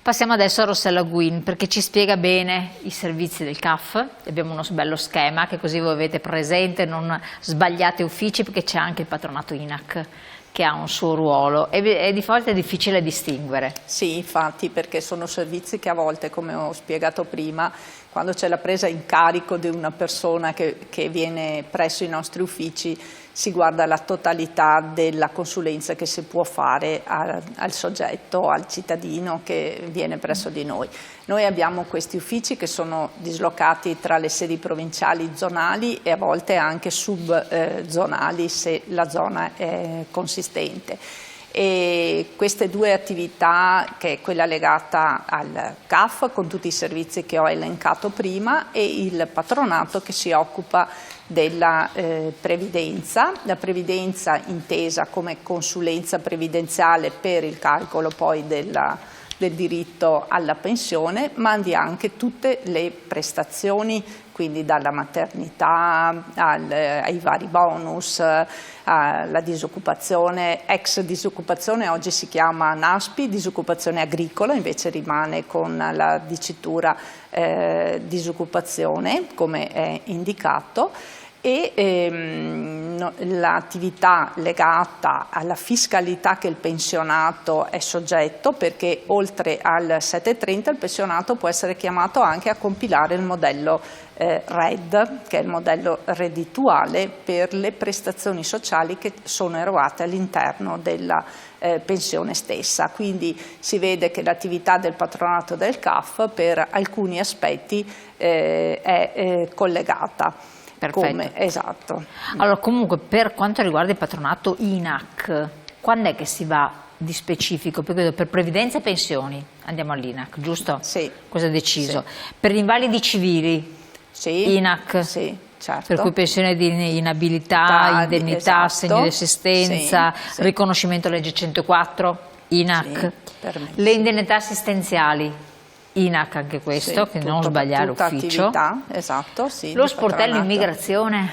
Passiamo adesso a Rossella Guin perché ci spiega bene i servizi del CAF. Abbiamo uno bello schema che così voi avete presente, non sbagliate uffici, perché c'è anche il patronato INAC che ha un suo ruolo e di volte è difficile distinguere. Sì, infatti, perché sono servizi che a volte, come ho spiegato prima, quando c'è la presa in carico di una persona che viene presso i nostri uffici, si guarda la totalità della consulenza che si può fare al soggetto, al cittadino che viene presso di noi. Noi abbiamo questi uffici che sono dislocati tra le sedi provinciali, zonali e a volte anche subzonali se la zona è consistente. E queste due attività, che è quella legata al CAF con tutti i servizi che ho elencato prima e il patronato che si occupa della previdenza, la previdenza intesa come consulenza previdenziale per il calcolo poi del diritto alla pensione, ma anche tutte le prestazioni, quindi dalla maternità ai vari bonus, alla disoccupazione, ex disoccupazione, oggi si chiama NASPI, disoccupazione agricola, invece rimane con la dicitura disoccupazione come è indicato, e l'attività legata alla fiscalità che il pensionato è soggetto, perché oltre al 730 il pensionato può essere chiamato anche a compilare il modello RED, che è il modello reddituale per le prestazioni sociali che sono erogate all'interno della pensione stessa. Quindi si vede che l'attività del patronato del CAF per alcuni aspetti è collegata. Perfetto. Esatto. Allora, comunque, per quanto riguarda il patronato INAC, quando è che si va di specifico? Perché per previdenza e pensioni andiamo all'INAC, giusto? Sì. Cosa è deciso? Sì. Per gli invalidi civili, sì. INAC, sì, certo. Per cui pensione di inabilità, indennità, esatto. Assegno di assistenza, sì. riconoscimento legge 104, INAC, le indennità assistenziali. INAC anche questo, quindi non sbagliare ufficio. Attività, esatto, sì, lo sportello immigrazione.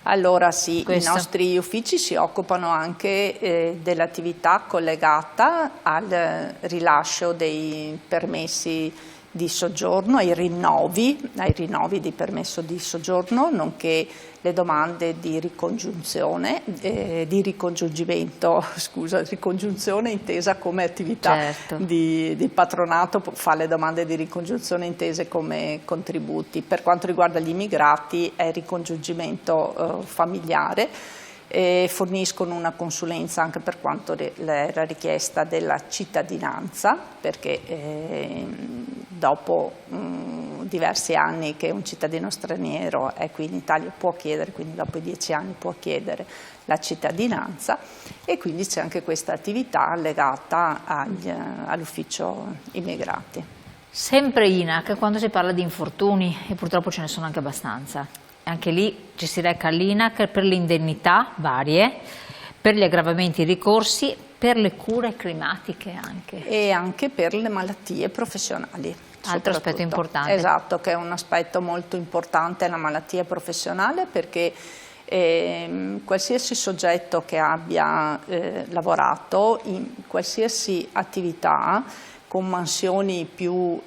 Allora sì, questo. I nostri uffici si occupano anche dell'attività collegata al rilascio dei permessi di soggiorno, ai rinnovi di permesso di soggiorno, nonché le domande di ricongiunzione, di ricongiungimento, ricongiunzione intesa come attività di patronato, fa le domande di ricongiunzione intese come contributi. Per quanto riguarda gli immigrati è ricongiungimento familiare. Forniscono una consulenza anche per quanto la richiesta della cittadinanza, perché dopo diversi anni che un cittadino straniero è qui in Italia può chiedere, quindi dopo i 10 anni può chiedere la cittadinanza, e quindi c'è anche questa attività legata all'ufficio immigrati. Sempre INAC, quando si parla di infortuni, e purtroppo ce ne sono anche abbastanza, anche lì ci si reca all'INAC per le indennità varie, per gli aggravamenti ricorsi, per le cure climatiche anche. E anche per le malattie professionali. Altro aspetto importante. Esatto, che è un aspetto molto importante la malattia professionale, perché qualsiasi soggetto che abbia lavorato in qualsiasi attività con mansioni più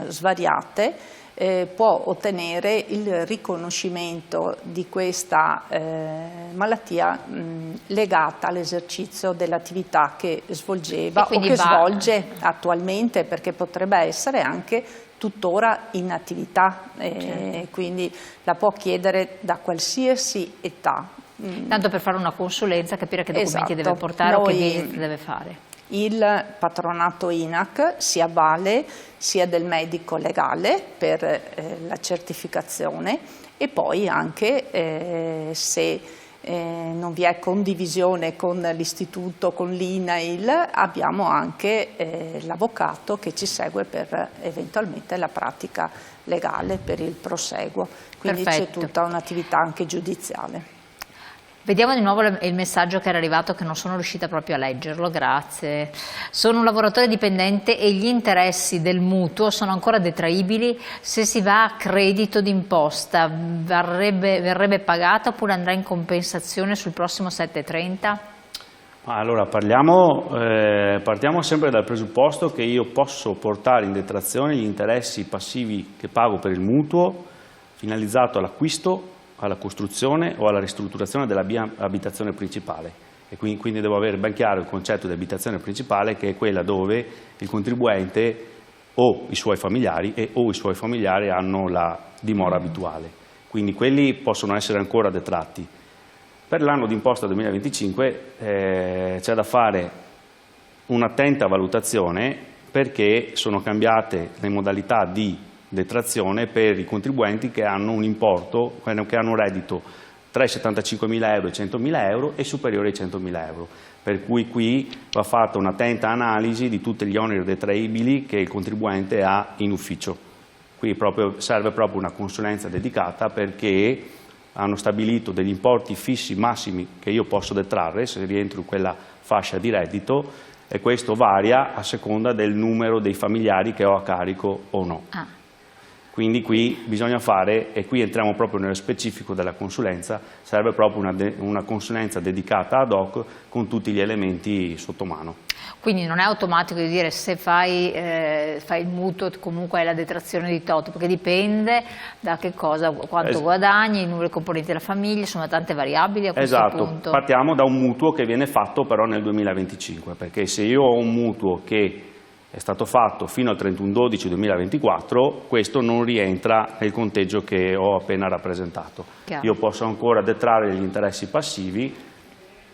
svariate può ottenere il riconoscimento di questa malattia legata all'esercizio dell'attività che svolgeva o che svolge attualmente, perché potrebbe essere anche tuttora in attività, quindi la può chiedere da qualsiasi età. Tanto per fare una consulenza, capire che documenti deve portare o che visite deve fare. Il patronato INAC si avvale sia del medico legale per la certificazione, e poi anche se non vi è condivisione con l'istituto, con l'INAIL, abbiamo anche l'avvocato che ci segue per eventualmente la pratica legale per il proseguo, quindi c'è tutta un'attività anche giudiziale. Vediamo di nuovo il messaggio che era arrivato, che non sono riuscita proprio a leggerlo, grazie. Sono un lavoratore dipendente e gli interessi del mutuo sono ancora detraibili? Se si va a credito d'imposta verrebbe pagata oppure andrà in compensazione sul prossimo 730? Allora parliamo Partiamo sempre dal presupposto che io posso portare in detrazione gli interessi passivi che pago per il mutuo finalizzato all'acquisto, alla costruzione o alla ristrutturazione della mia abitazione principale. E quindi devo avere ben chiaro il concetto di abitazione principale, che è quella dove il contribuente o i suoi familiari hanno la dimora abituale. Quindi quelli possono essere ancora detratti. Per l'anno d'imposta 2025 c'è da fare un'attenta valutazione, perché sono cambiate le modalità di detrazione per i contribuenti che hanno un importo, che hanno un reddito tra i 75.000 euro e i 100.000 euro e superiore ai 100.000 euro. Per cui qui va fatta un'attenta analisi di tutti gli oneri detraibili che il contribuente ha in ufficio. Qui serve proprio una consulenza dedicata, perché hanno stabilito degli importi fissi massimi che io posso detrarre se rientro in quella fascia di reddito, e questo varia a seconda del numero dei familiari che ho a carico o no. Quindi qui bisogna fare, e qui entriamo proprio nello specifico della consulenza, serve proprio una consulenza dedicata ad hoc con tutti gli elementi sotto mano. Quindi non è automatico di dire se fai il mutuo comunque hai la detrazione di tot, perché dipende da che cosa, quanto guadagni, il numero di componenti della famiglia, sono tante variabili a questo punto. Partiamo da un mutuo che viene fatto però nel 2025, perché se io ho un mutuo che è stato fatto fino al 31/12/2024, questo non rientra nel conteggio che ho appena rappresentato. Chiaro. Io posso ancora detrarre gli interessi passivi.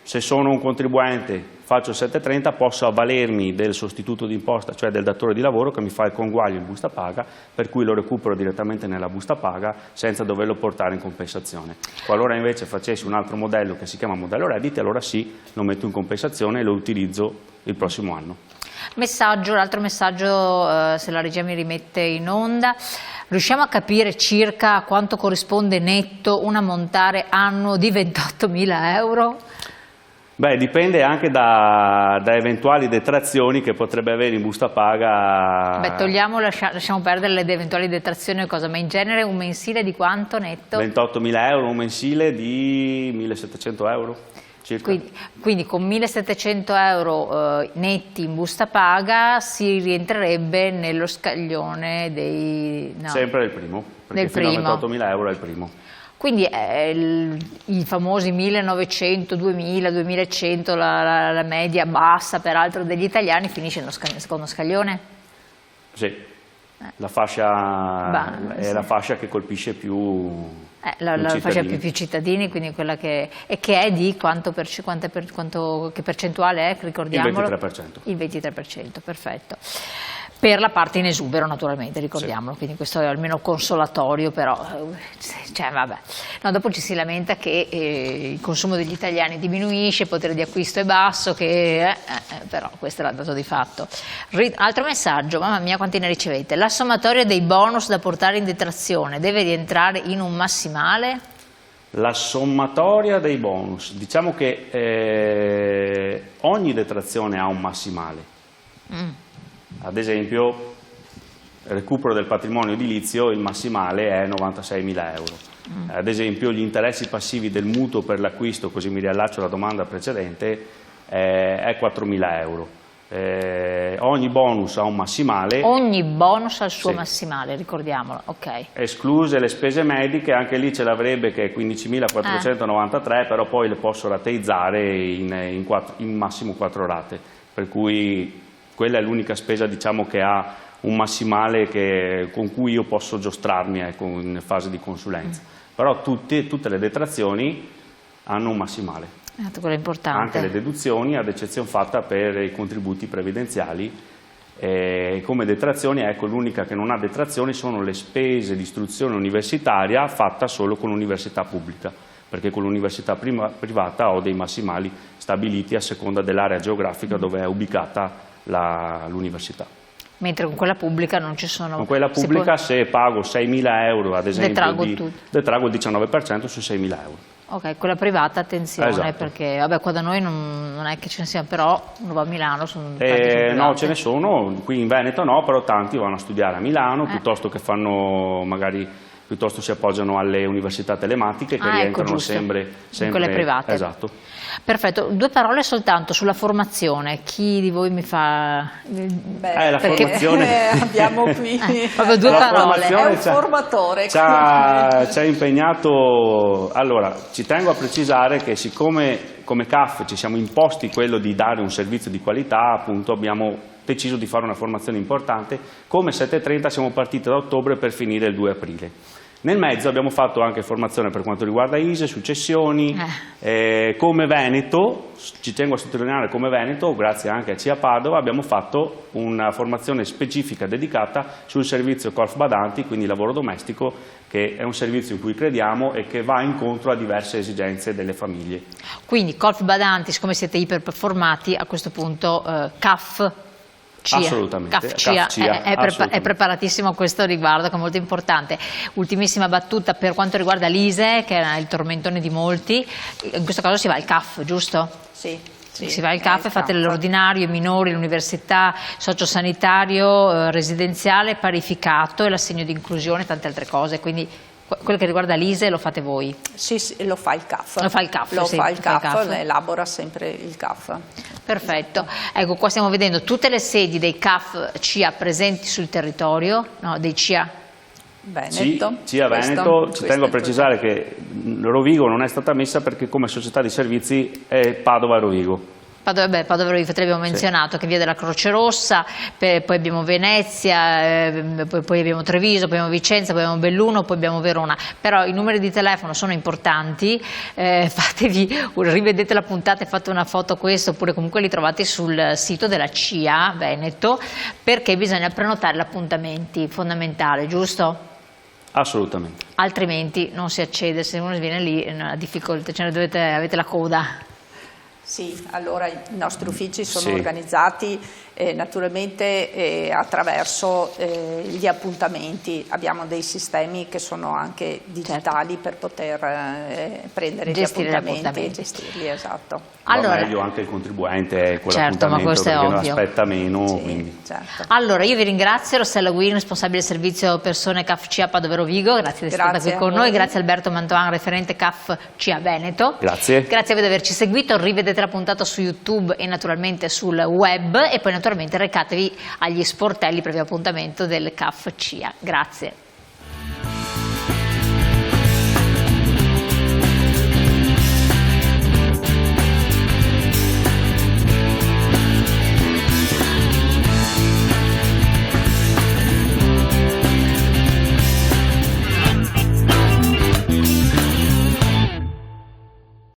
Se sono un contribuente, faccio il 730, posso avvalermi del sostituto d'imposta, cioè del datore di lavoro che mi fa il conguaglio in busta paga, per cui lo recupero direttamente nella busta paga senza doverlo portare in compensazione. Qualora invece facessi un altro modello che si chiama modello redditi, allora sì, lo metto in compensazione e lo utilizzo il prossimo anno. L'altro messaggio, se la regia mi rimette in onda: riusciamo a capire circa quanto corrisponde netto un ammontare annuo di 28.000 euro? Beh, dipende anche da eventuali detrazioni che potrebbe avere in busta paga. Beh, lasciamo perdere le eventuali detrazioni o cosa, ma in genere un mensile di quanto netto? 28.000 euro, un mensile di 1.700 euro. Quindi con 1.700 euro netti in busta paga si rientrerebbe nello scaglione dei... No, sempre del primo, perché del fino primo. a 28.000 euro è il primo. Quindi i famosi 1.900, 2.000, 2.100, la media bassa peraltro degli italiani, finisce nello secondo scaglione? Sì, la fascia è la fascia che colpisce più... la fascia più cittadini, quindi quella che è di che percentuale è, ricordiamolo? Il 23%. Il 23%, perfetto. Per la parte in esubero, naturalmente, ricordiamolo, sì. Quindi questo è almeno consolatorio, però, cioè, vabbè. No, dopo ci si lamenta che il consumo degli italiani diminuisce, il potere di acquisto è basso, però questo è il dato di fatto. Altro messaggio, mamma mia quanti ne ricevete: la sommatoria dei bonus da portare in detrazione deve rientrare in un massimale? La sommatoria dei bonus, diciamo che ogni detrazione ha un massimale. Ad esempio, recupero del patrimonio edilizio, il massimale è 96.000 euro. Ad esempio, gli interessi passivi del mutuo per l'acquisto, così mi riallaccio alla domanda precedente, è 4.000 euro. Ogni bonus ha un massimale. Ogni bonus ha il suo sì. massimale, ricordiamolo, ok. Escluse le spese mediche, anche lì ce l'avrebbe che è 15.493, però poi le posso rateizzare in massimo 4 rate, per cui quella è l'unica spesa, diciamo, che ha un massimale con cui io posso giostrarmi in fase di consulenza. Però tutte le detrazioni hanno un massimale. Quello è importante. Anche le deduzioni, ad eccezione fatta per i contributi previdenziali. Come detrazioni, ecco, l'unica che non ha detrazioni sono le spese di istruzione universitaria fatta solo con l'università pubblica, perché con l'università privata ho dei massimali stabiliti a seconda dell'area geografica dove è ubicata l'università. Mentre con quella pubblica non ci sono... Con quella pubblica se pago 6.000 euro, ad esempio, detraggo il 19% su 6.000 euro. Ok, quella privata, attenzione, esatto. Perché vabbè, qua da noi non è che ce ne siano, però uno va a Milano, sono no, ce ne sono, qui in Veneto no, però tanti vanno a studiare a Milano, piuttosto che fanno magari piuttosto si appoggiano alle università telematiche che rientrano giusto. sempre Quelle private. Esatto. Perfetto, 2 parole soltanto sulla formazione. Chi di voi mi fa... La formazione... abbiamo qui proprio 2 parole. È un formatore. Ci ha impegnato. Allora, ci tengo a precisare che siccome come CAF ci siamo imposti quello di dare un servizio di qualità, appunto abbiamo deciso di fare una formazione importante. Come 730 siamo partiti da ottobre per finire il 2 aprile. Nel mezzo abbiamo fatto anche formazione per quanto riguarda ISE, successioni, come Veneto, ci tengo a sottolineare come Veneto, grazie anche a CIA Padova, abbiamo fatto una formazione specifica dedicata sul servizio colf badanti, quindi lavoro domestico, che è un servizio in cui crediamo e che va incontro a diverse esigenze delle famiglie. Quindi colf badanti, siccome siete iperperformati, a questo punto CAF CIA. Assolutamente. CAF CIA è preparatissimo a questo riguardo, che è molto importante. Ultimissima battuta per quanto riguarda l'ISE, che è il tormentone di molti, in questo caso si va al CAF, giusto? Sì. Si va al CAF, fate l'ordinario, i minori, l'università, sociosanitario, residenziale, parificato e l'assegno di inclusione, tante altre cose, quindi quello che riguarda l'ISE lo fate voi? Sì, lo fa il CAF. Lo fa il CAF, elabora sempre il CAF. Perfetto. Ecco, qua stiamo vedendo tutte le sedi dei CAF CIA presenti sul territorio, no, dei CIA Veneto. CIA Veneto, ci tengo a precisare che Rovigo non è stata messa perché come società di servizi è Padova e Rovigo. Padova e Rovigo, te l'abbiamo menzionato, che via della Croce Rossa, poi abbiamo Venezia, poi abbiamo Treviso, poi abbiamo Vicenza, poi abbiamo Belluno, poi abbiamo Verona, però i numeri di telefono sono importanti, rivedete la puntata e fate una foto a questo, oppure comunque li trovate sul sito della CIA Veneto, perché bisogna prenotare gli appuntamenti, fondamentale, giusto? Assolutamente. Altrimenti non si accede, se uno viene lì è una difficoltà, avete la coda. Sì, allora i nostri uffici sono organizzati naturalmente attraverso gli appuntamenti. Abbiamo dei sistemi che sono anche digitali per poter prendere gestire gli appuntamenti e gestirli, esatto. Allora, meglio anche il contribuente ma questo è ovvio. Non aspetta meno. Sì, certo. Allora, io vi ringrazio, Rossella Guin, responsabile del servizio persone CAF CIA Padova Rovigo, grazie di essere stata qui con noi, grazie Alberto Mantoan, referente CAF CIA Veneto. Grazie. Grazie a voi di averci seguito, rivedete la puntata su YouTube e naturalmente sul web e poi naturalmente recatevi agli sportelli previo appuntamento del CAF CIA. Grazie.